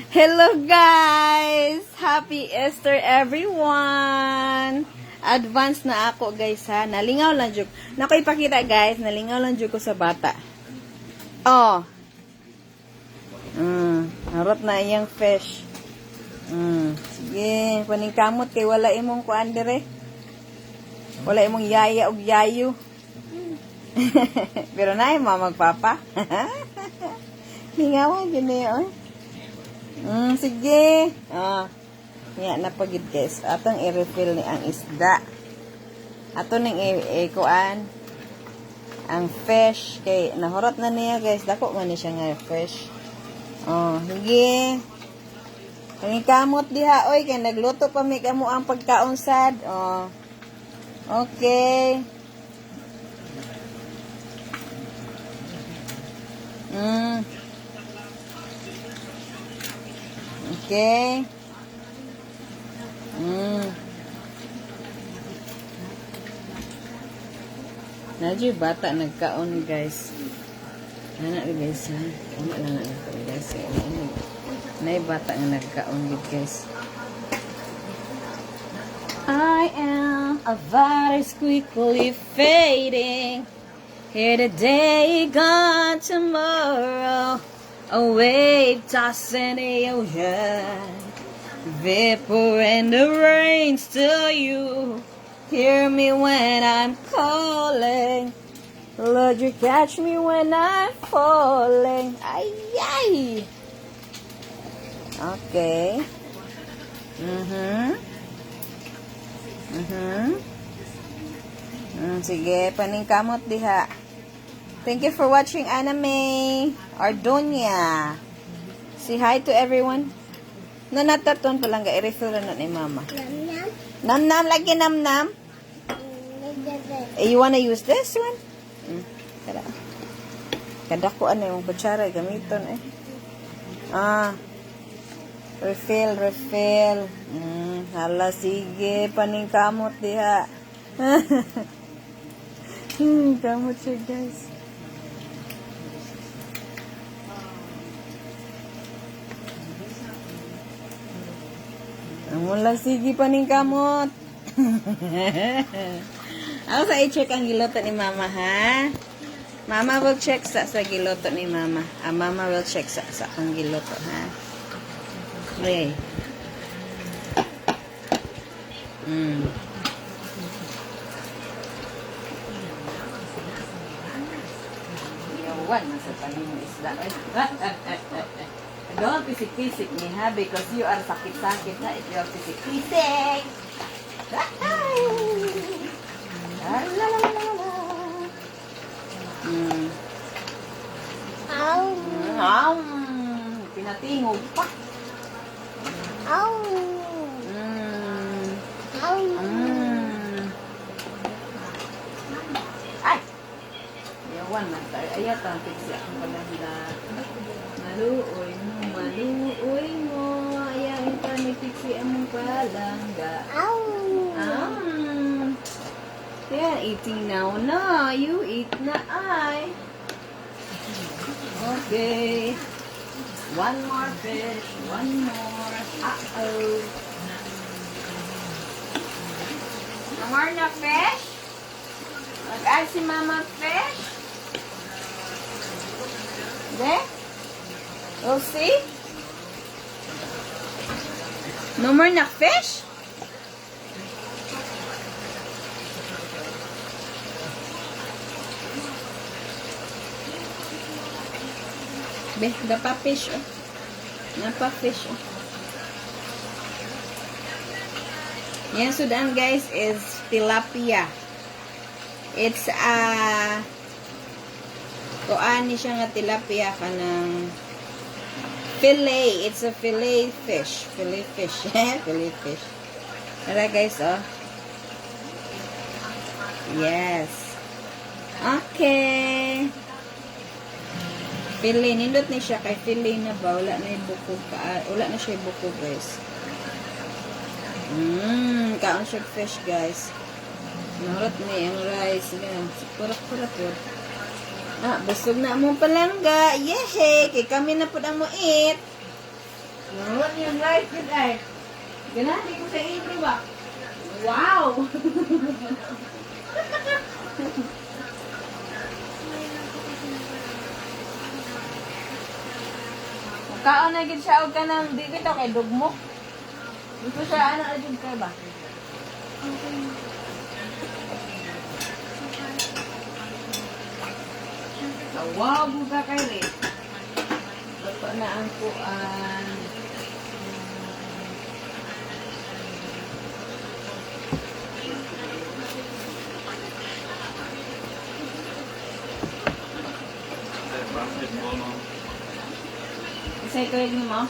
Hello guys! Happy Easter everyone! Advance na ako guys ha. Nalingaw lang jud. Nako ipakita guys, nalingaw lang jud ko sa bata. Oh. Harap na iyang fish. Sige, paningkamot kay wala imong kuan dire. Wala imong yaya og yayo. Pero na imong magpapa. Lingawan gyud niya oh. Sige. Nga napagid guys. Atong i-refill ni ang isda. Ato ning kuan ang fish kay nahurot na niya guys. Dako man ni siya nga fish. Sige. Kani kamot diha oy kay nagluto pa mi kamo ang pagkaon sad. Okay. Okay. Nadyo bata nagkaon guys. Anak guys ha. Anak lang ako guys. Nay bata nga nagkaon guys. I am a virus quickly fading. Here today, gone tomorrow. A wave tossing the ocean, vapor and the rain still you. Hear me when I'm calling. Lord, you catch me when I'm falling. Ay, ay. Okay. Sige, paningkamot diha. Thank you for watching Anime Ardonia. Say hi to everyone. No, nataton pa lang ga i-refill na ni mama. Nam-nam. Nam-nam lagi nam-nam. You wanna use this one? Kada ko ano yung kutsara gamiton refill. Hala sige paningkamot diha. Kamot siya guys. Wala sige paningkamot. Ako sa i-check ang giloto ni mama ha. Mama will check sa giloto ni mama. Mama will check sa ang giloto ha. Okay. Yawan na sa panimong isda. Don't pisik-pisik me ha because you are sakit-sakit ha if you are pisik-pisik. Pinatingog pa. Ay! Yawan na tayo. Ayat ang piksi akong palanda. Maluoy mo. Ayaw ka ni piksi among palangga. Yeah, eating now. No, you eat na ay. Okay. One more fish. One more. No more na fish? Mag-add si mama fish? There? We'll see. No more na fish? Be, dapa fish oh. Napa fish oh. Yan sudan guys is tilapia. It's kuan ni siya nga tilapia kanang fillet. It's a fillet fish. Fillet fish. Fillet fish. Tara guys oh. Yes. Okay. Fillet, nindot ni siya kay fillet na ba? Wala na yung buko wala na siya yung buko guys. Kaon siya fish guys. Narot ni ang rice. Kurak-kurak yun. Busog na mong palangga. Yehey! Kay kami na po ang mo eat. Naroon yung rice good ay. Ganaan, di ko sa intro ba? Wow! Kaon na gid siya og kanang di kita kay dugmo. Dito siya ano ajud kay ba? Wow, buka kay re. Luto na ang kuan. Isa'y ko yun mo?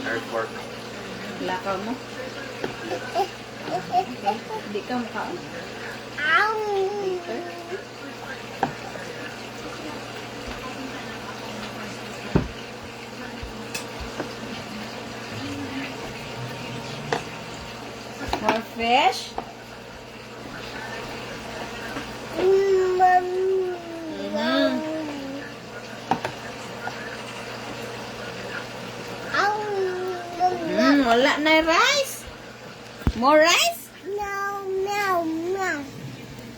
Airport. Lakaw mo? Okay. Di ka mukha. Later. More fish? Wala na rice? More rice? No, no, no.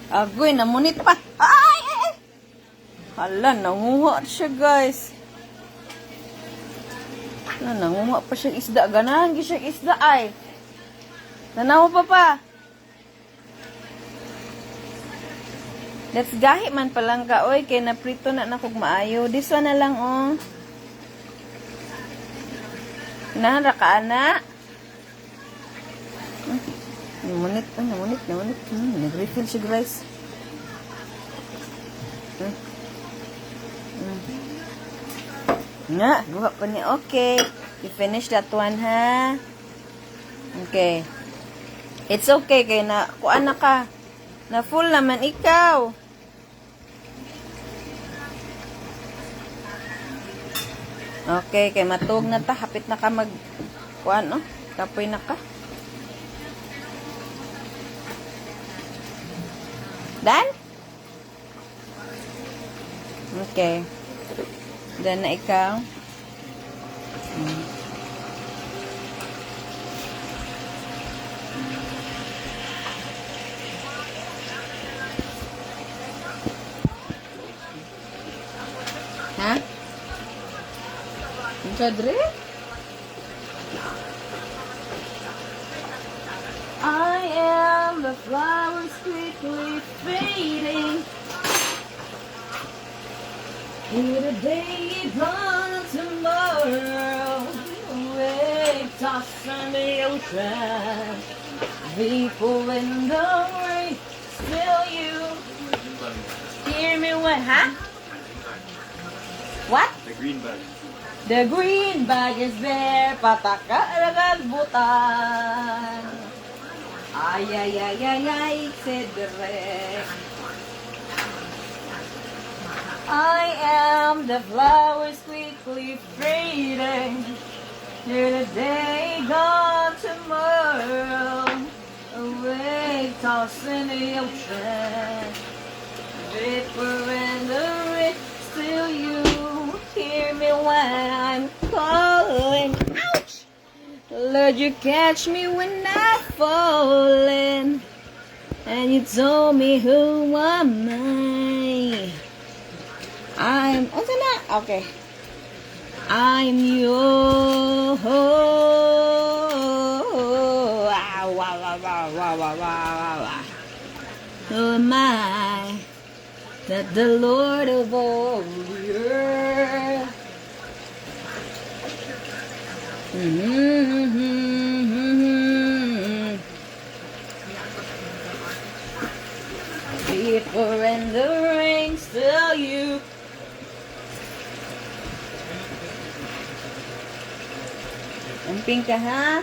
Agoy, namunit pa. Ay, ay, ay. Hala, nanguha siya, guys. Hala, nanguha pa siya isda. Ganahan siya isda, ay. Nanawa pa. Let's gahi man palang ka, oy. Kaya naprito na nakog maayo. This one na lang, oh. Nahara ka, ana. Namunit. Nag-refill siya, guys. Nga, guha pa niya. Okay. You finish that one, ha? Okay. It's okay, kaya na, kuan na ka. Na full naman ikaw. Okay, kay matug na ta. Hapit na ka mag, kuan, no? Kapoy na ka. Done? Okay. Done na ikaw. Ha? Kadre? I am the flowers quickly fading. Here today, gone tomorrow. Wave tossed on the ocean. People in the rain. Still you hear me what, huh? What? The green bag. The green bag is there, pataka butan. Ay, said the wreck. I am the flowers quickly fading. Here today, gone tomorrow. Away, tossing the ocean. Vapor and the rain, still you hear me when I'm calling. Ouch! Lord, you catch me when I'm falling. And you told me who am I? I'm... Oh, na? Okay. I'm your... Who am I? That the Lord of all the earth. Vapor and the rain, still you. Amping ka, ha?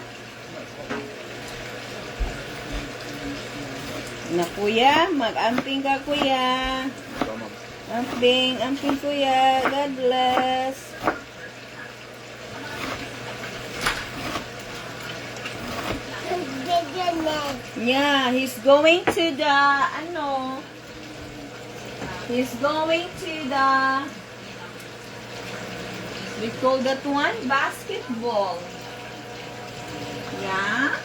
Na kuya, mag-amping ka, kuya. Amping kuya. God bless. Yeah, he's going to the, he's going to the We call that one basketball. Yeah?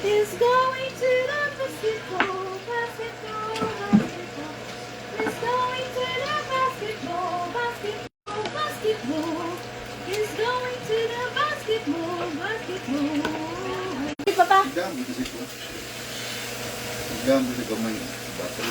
He's going to the basketball, basketball, basketball. He's going to the basketball, basketball, basketball. He's going to the basketball, basketball. Hey, Papa. Gambo kasi ko. Gambo sa gamay. Battery.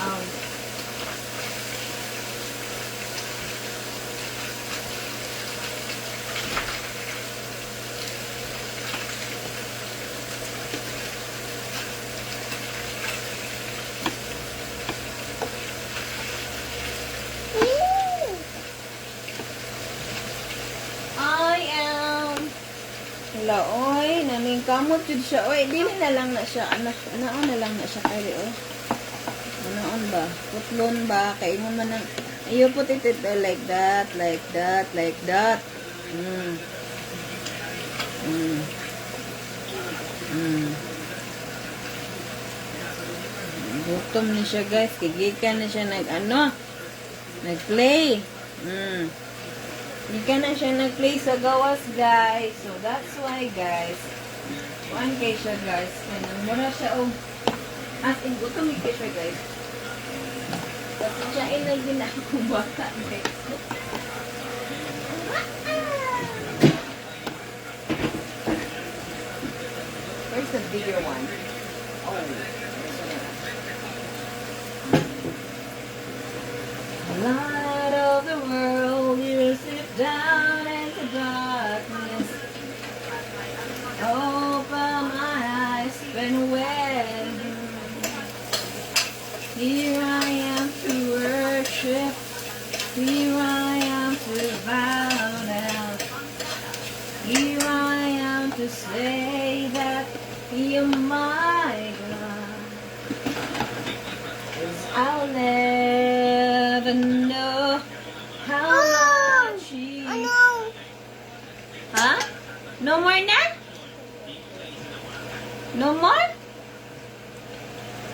I am. Hala, oy, naming kamot yun siya. Oy, dili na lang na siya. Anaon na lang na siya kaya, oy. Anaon ba? Putlon ba? Kaya mo man ang... You put it like that, like that, like that. Mm. Mm. Mm. Gutom na siya, guys. Kigikan na siya nag-play. Mm. Hindi na siya nag-play sa gawas, guys. So, that's why, guys. Kuan kay siya, guys. Kaya mura siya, oh. As in, gutom kay siya, guys. Kasi siya ay naging bata, guys. Where's the bigger one? Oh, light of the world, you slip down into darkness. Open my eyes, spin away. Here I am to worship. Here I am to bow down. Here I am to say that you're my God. 'Cause I'll never know how much you... Huh? No more na? No more?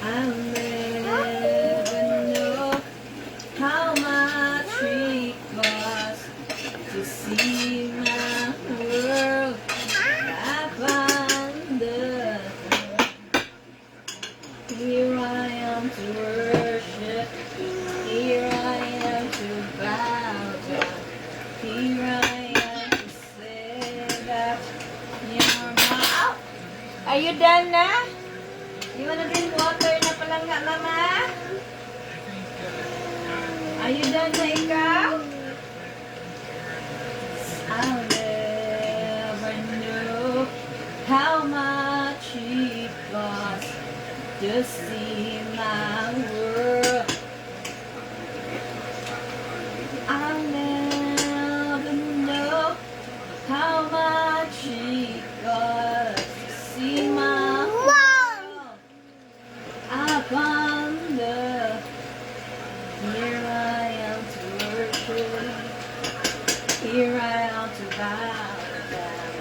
I'll never know how much it costs to see my world back under. Here I am to worship. Here I am to bow down. Here I am to say that you're my... Are you done na? You wanna drink water na palang nga, mama? Are you done na ikaw? I'll never know how much it costs to see my world. I'll never know how much it costs to see my world. Up under, here I am to worship. Here I am to bow down.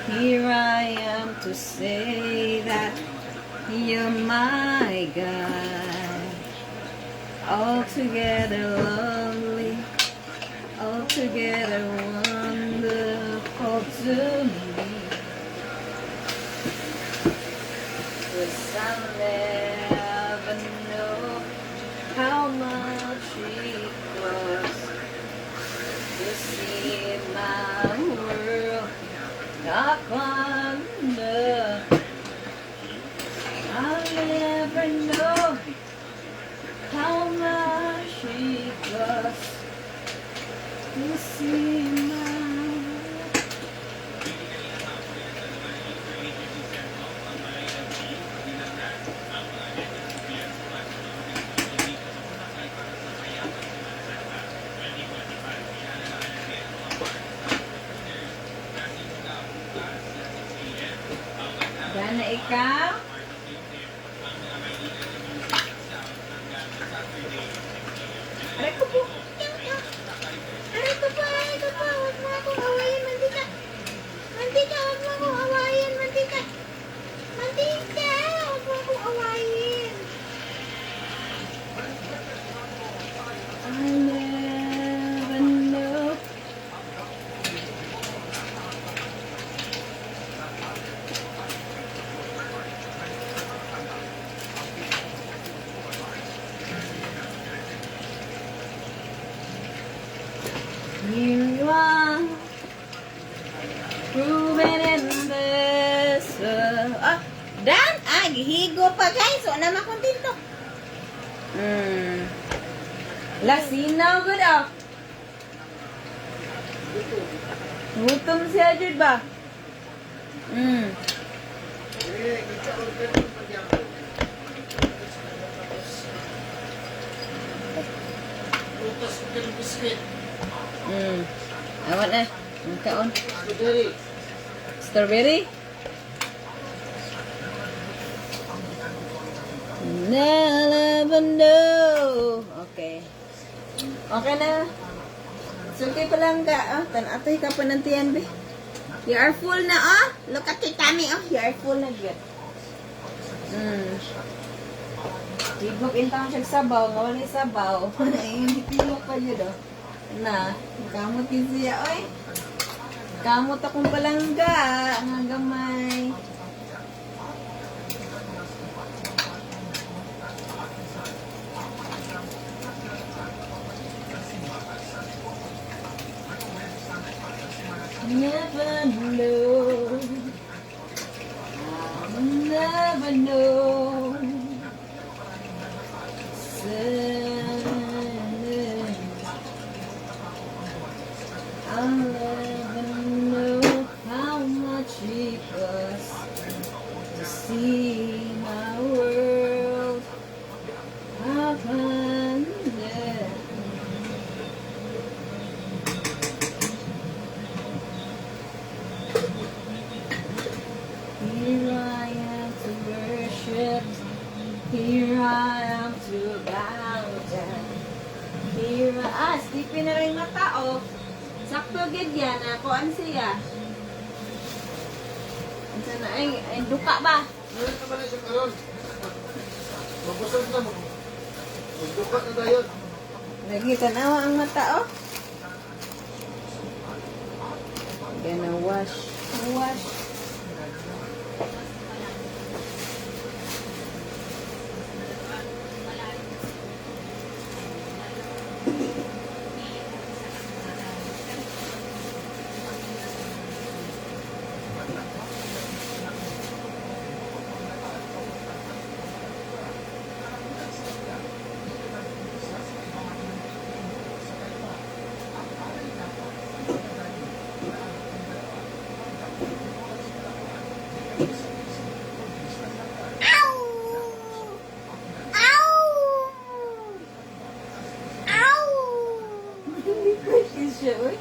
Here I am to say that you're my God. Altogether lovely, altogether wonderful to me. 'Cause I'll never know how much it costs to see my world up under. I'll never know how much it costs to see my world. Gana ikaw? Aray ko po. Aray ko po. Aray ko po. naghigo pa guys. So, naman kontento. Lasinaw good ah. Gutom siya Jud ba? Awat na. Ang kaon. Strawberry. Lavender. Okay. Okay na. Sukay pa lang ka. Oh, tanatay ka pa ng tiyan, be. You are full na, oh. Look at your tummy, oh. You are full na, good. Higop intang siya sabaw. Nga wala sabaw. Ayun, hipilok pa yun, oh. Na, kamot yun siya, oy. Kamot akong palangga. Ang gamay. Never know. I'll never know. I'll never know how much it costs to see my world. How can that? Here I am to worship. Here I am to bow down. Here I sleepy na rin mga tao. Sakto gid yan. Kuan siya. Ang sana ay duka ba? Meron naman na siya karon. Mabusog na mo. Magduka na tayo. Lagi tanawa ang mata, oh. Gonna wash. Wash. Siya, uy.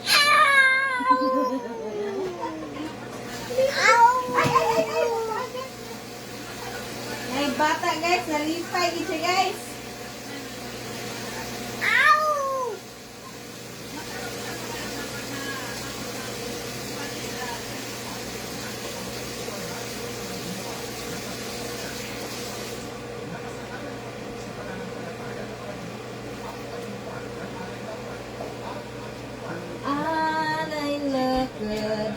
May bata guys, nalipay siya guys. I look good.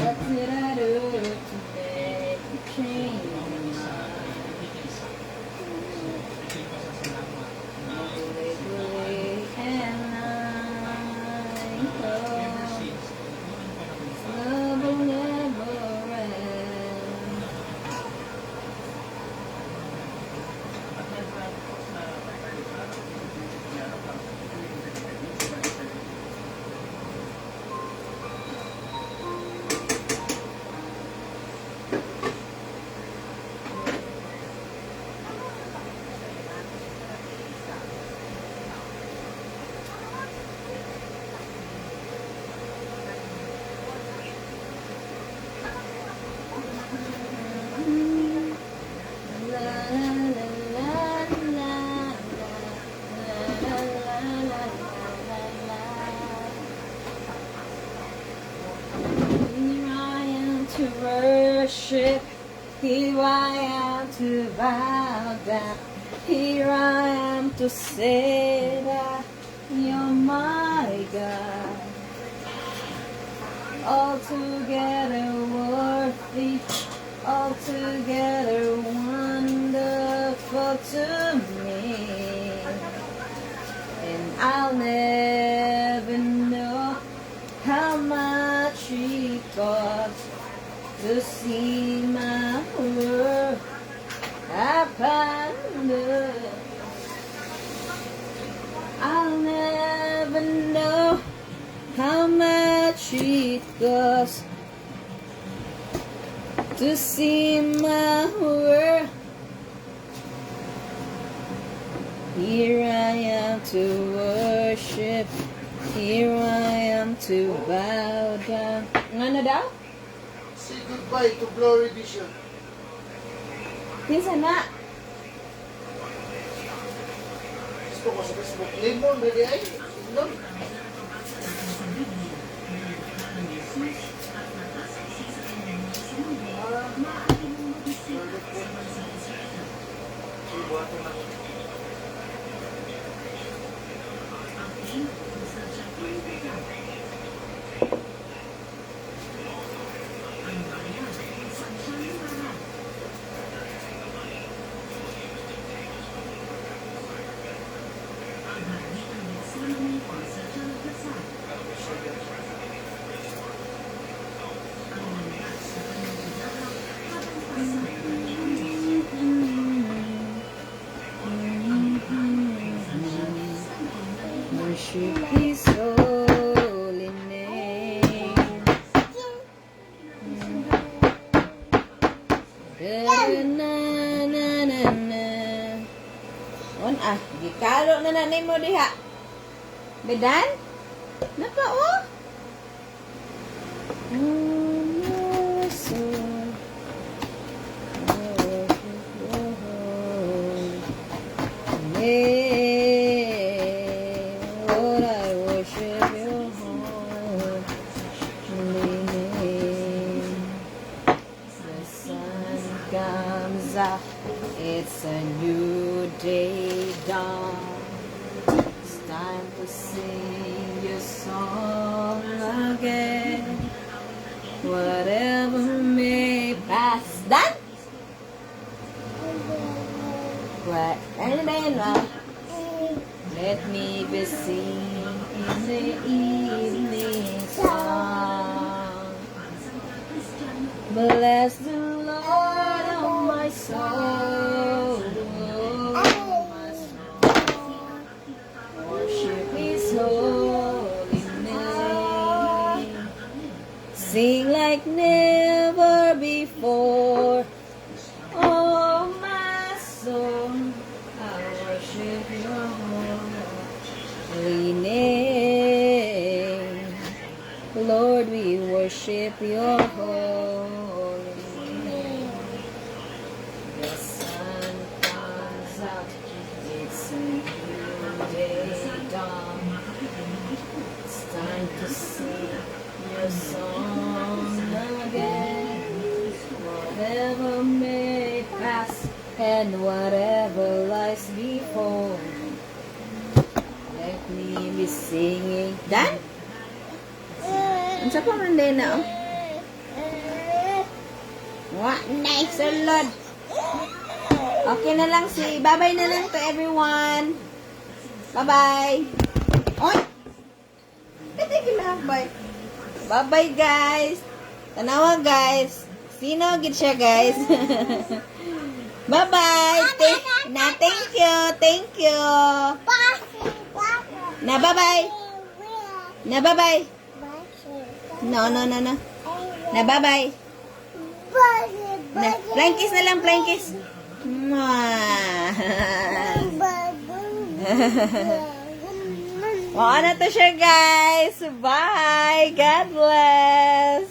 What did I do to make you change your mind? Lately and night, love will never end. To worship, here I am to bow down, here I am to say that you're my God, altogether worthy, altogether wonderful to me, and I'll never know how much it costs to see my world upon the. I'll never know how much it costs to see my world. Here I am to worship. Here I am to bow down. Ano daw? Say goodbye to Glory Vision. Kinsa na? Gusto ko sa Facebook. Lemon, ready ay? Lemon. Worship His holy name. Da-da-na-na-na-na. On gikalo na nanay mo diha. Bedan? Napa oh? My soul, I worship your holy name. Lord, I worship your holy name. The sun comes up, it's a new day dawn. It's time to sing your song again. Whatever may pass. Done? What? And then, let me be singing in the evening song. Bless the Lord, oh my soul. My soul. Worship His holy name. Sing like never before. Oh, my soul, I worship your holy name. Lord, we worship your holy name. The sun comes up, it's a new day dawn. It's time to sing your song again. Whatever may pass and whatever lies before, let me be singing. Done? Ang sa pamanday na oh. What nice Lord. Okay na lang bye-bye na lang to everyone. Bye-bye. Oy! Bye. Bye-bye guys. Tanawa guys. Sino gid siya guys? Bye-bye. Thank you. Thank you. Na bye-bye. Na bye-bye. No. Na bye-bye. Na, flying kiss na lang, flying kiss. O, ano to siya guys? Bye. God bless.